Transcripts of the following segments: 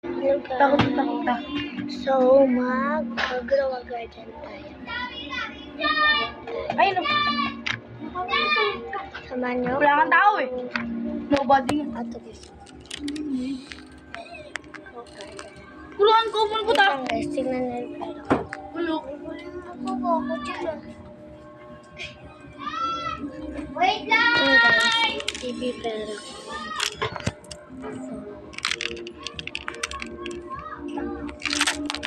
Hello Takot guys. na kita. So, mag-grow a garden tayo. Ay, no. Samahan niyo. Wala kang tao eh. Nobody nga. Ato guys. Kulaan ko muna puta. Ito guys, tingnan niyo yung pera. Ulo. Ako dyan. Wait lang! Guys, TV pera.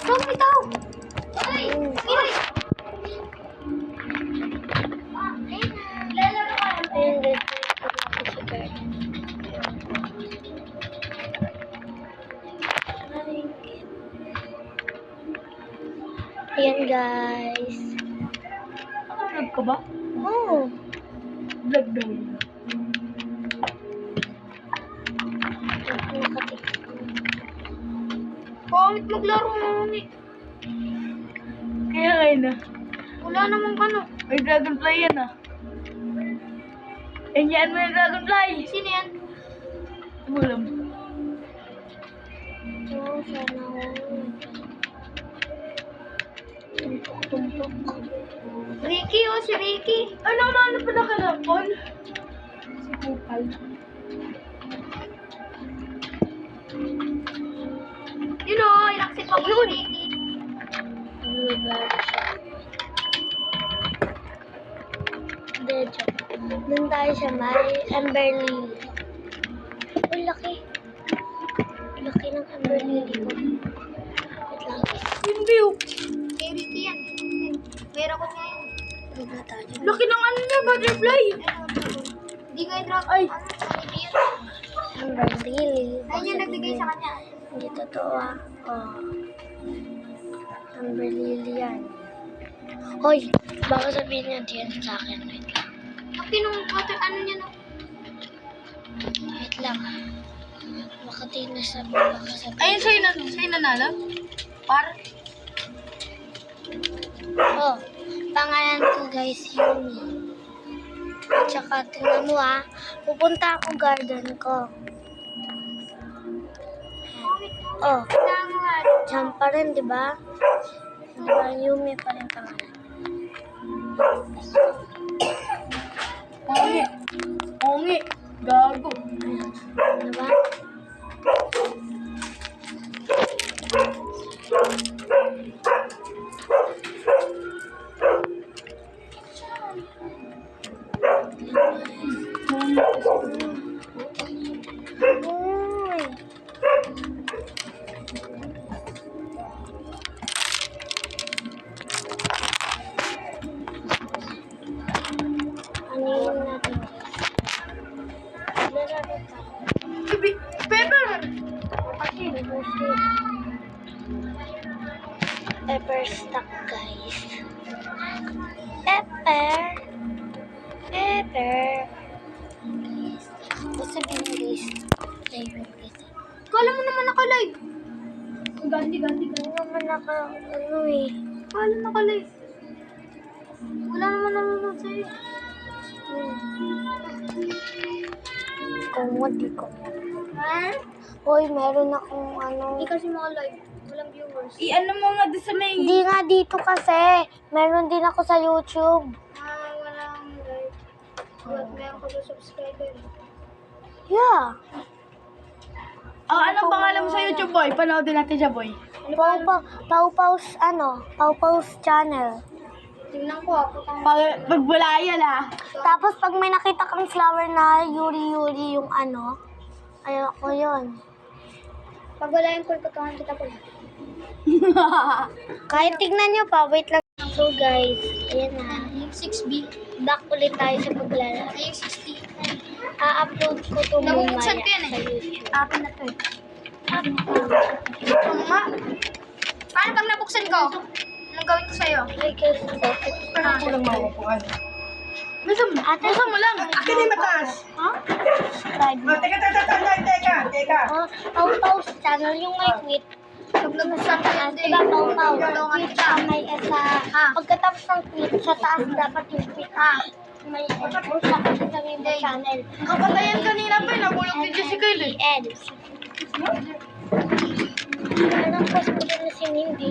Come ikaw! Ay! Ayun guys, sa garden. Ayan guys. Vlog ka ba? Oh! Vlog daw yun. Pangit maglaro mo ni. Kaya ngayon na. Wala namang ano. May dragonfly yan ah. Yan mo yung dragonfly. Sino yan? Tumulam. Oo, sana all. Tumpok. Ricky, oh, si Ricky. Ano pa nakalapon? Si Kupal. Yun o, inaksip ako si Ricky. Hindi, joke. Doon tayo sa may Amber Lily. Uy, laki. Laki ng Amber Lily ko. Wait lang. Yung view. Kay Ricky yan. Meron ko ngayon. Huwag na tayo. Laki ng ano niya, butterfly. Hindi kayo drop. Ay. Amber Lily. Ayun yung nagbigay sa kanya. Hindi totoo ah. Oh. Amber Lily yan. Hoy, baka sabihin niya diyan sa akin. Wait lang. Ang pinong water, ano niya no? Wait lang. Baka tinasabi. Baka sabihin. Ayun, sa'yo nanalo? Par? Oh, pangalan ko guys, Yumi. At saka, tingnan mo ah. Pupunta ako garden ko. Oh, dyan pa rin, di ba? Di ba, Yumi pa rin pangalan. Ongi. Gago. Di ba? Uy. Ano yun natin? Lalaro tayo. Pepper! Pepper stock, guys. Pepper. Basta guys. Flavor guys. Kala mo naman naka-live. Gandhi. Ano naman ano eh. Kala naka-live. Wala naman nanonood sa'yo. Di ko. Ha? Hoy, meron akong ano. Hindi kasi maka-live. Walang viewers. I-ano mo nga doon sa may... Hindi nga dito kasi. Meron din ako sa YouTube. Walang live. But meron ko sa subscriber. Yeah. Oh, anong pangalan mo sa YouTube, boy? Panoodin natin siya, boy. Pau-Pau's channel. Tingnan ko ako kung Pagbulayan ah. Tapos pag may nakita kang flower na yuri-yuri yung ano, ayoko yun. pag wala yung kulkutuhan kita po. Kahit tignan nyo pa, wait lang. So guys, ayan na. Yung 6B. Back ulit tayo sa paglalaro. Ay, yung 60. A-upload ko to Nabubuksan mamaya ko yan sa eh. YouTube. Akin na to eh. Ma, paano pag nabuksan ko? Anong gawin ko sa'yo? Ay, guys, Kulang makukuhan. ate, mo lang. Akin yung mataas. ha? Subscribe mo. Teka. Oh, Pau-Pau's channel, yung may tweet. Pag nabuksan ko yan Diba, Pau-Pau? Tulungan Tweet kita. sa may pagkatapos ng tweet, sa taas dapat yung tweet. May o sa sasabihin mo channel. Kapatayan kanina pa, nabulog si Jessica eh. Ed. Hindi.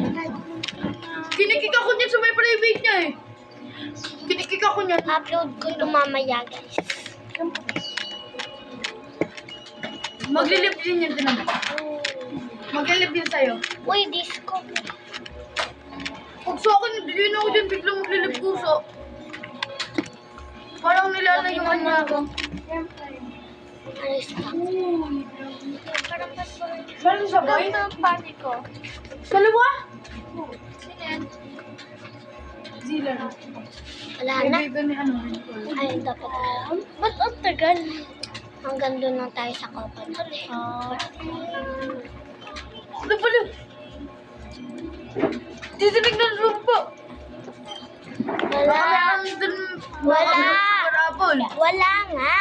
Kinikik ako niyan sa may private niya eh. Kinikik ako niyan. Upload ko ito mamaya, guys. Maglilip din yan din naman. Maglilip din sa'yo. Uy, disco. Pag sa akin, hindi na ako dyan biglang maglilip puso. Parang nilalayuan niya ako. Alis ka. Parang Meron sabay? ang party ko. Dalawa? Sino yan? Zila. Wala na. Kaibigan ni ano, Nicole. Ay, dapat. Ba't ang tagal? Hanggang doon lang tayo sa Coconut. Ano pala? Titinig ng rumpo. Wala. Wala. Parabol. Wala nga.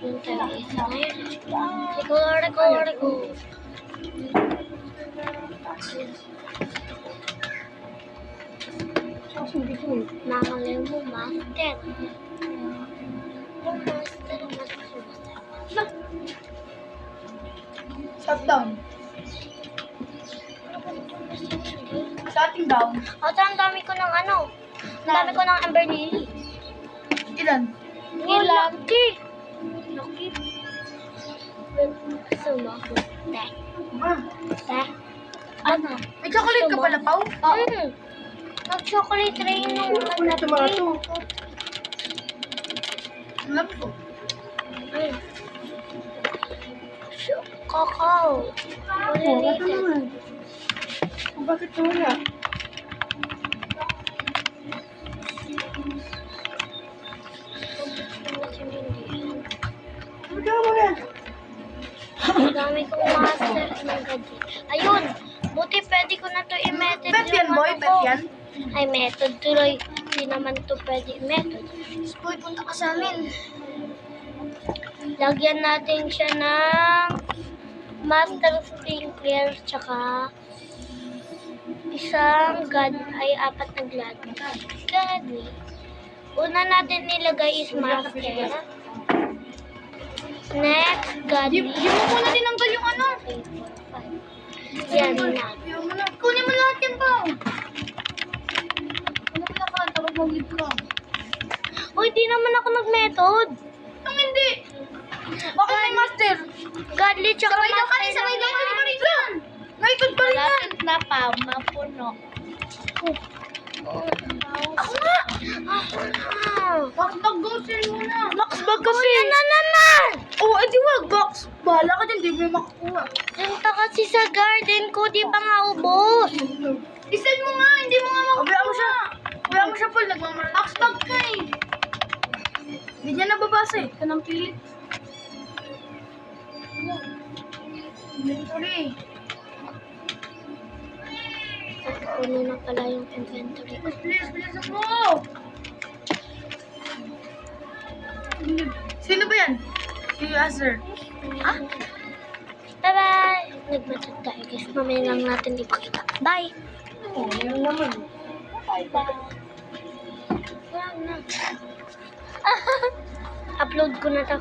Doon tayo isa ngayon. Reko. Nakalay mo, master. Master. Shutdown. Shutting down. At ang dami ko ng ano. Ang dami ko ng Amber Lily. Ilan? Lucky. Lucky. Gusto mo? Te. Te. Ano? May chocolate ka pala, Pao? Mag-chocolate rain nung malaki. Alam ko. Kakao. Maliliit. Bakit wala? Ang dami kong master ng gadget. Ayun! Buti pwede ko na to i-method Bet yan, boy. Bet yan. Ay, method tuloy. Hindi naman to pwede i-method. Boy, punta ka sa amin. Lagyan natin siya ng master sprinkler tsaka isang apat na Gladly. Una natin nilagay is master. Next, Di Gladly. mo muna tinanggal yung ano. Yan na. Kunin mo lahat yan, Pao. Ano pala ka? Tapos mag-leave ka. Uy, di naman ako nag-method. Ang hindi. Bakit may master? Godly tsaka Sabay lang kami, sabay lang kami pa rin yan. Naikot pa rin yan. Malapit na pa, mapuno. Ako nga. Ah, Max, mag-go-sell mo na. Max, Kuya na naman! Oo, edi wag, Max. Bahala ka dyan, di mo yung makakuha. Punta kasi sa garden ko, di pa nga ubos. I-send mo nga, hindi mo nga makukuha. Kaya mo siya. Kaya mo siya, Paul. Nagmamara. Max, bag ka eh. Hindi niya nababasa eh. Ito ng pilit. Inventory. Puno na pala yung inventory ko. Please, bilisan mo. Sino ba yan? Si Azer. Ah? Bye-bye! Nag-method tayo guys. Mamaya lang natin ipakita. Bye! Oo, yun naman. Bye-bye! Wala na. Upload ko na to.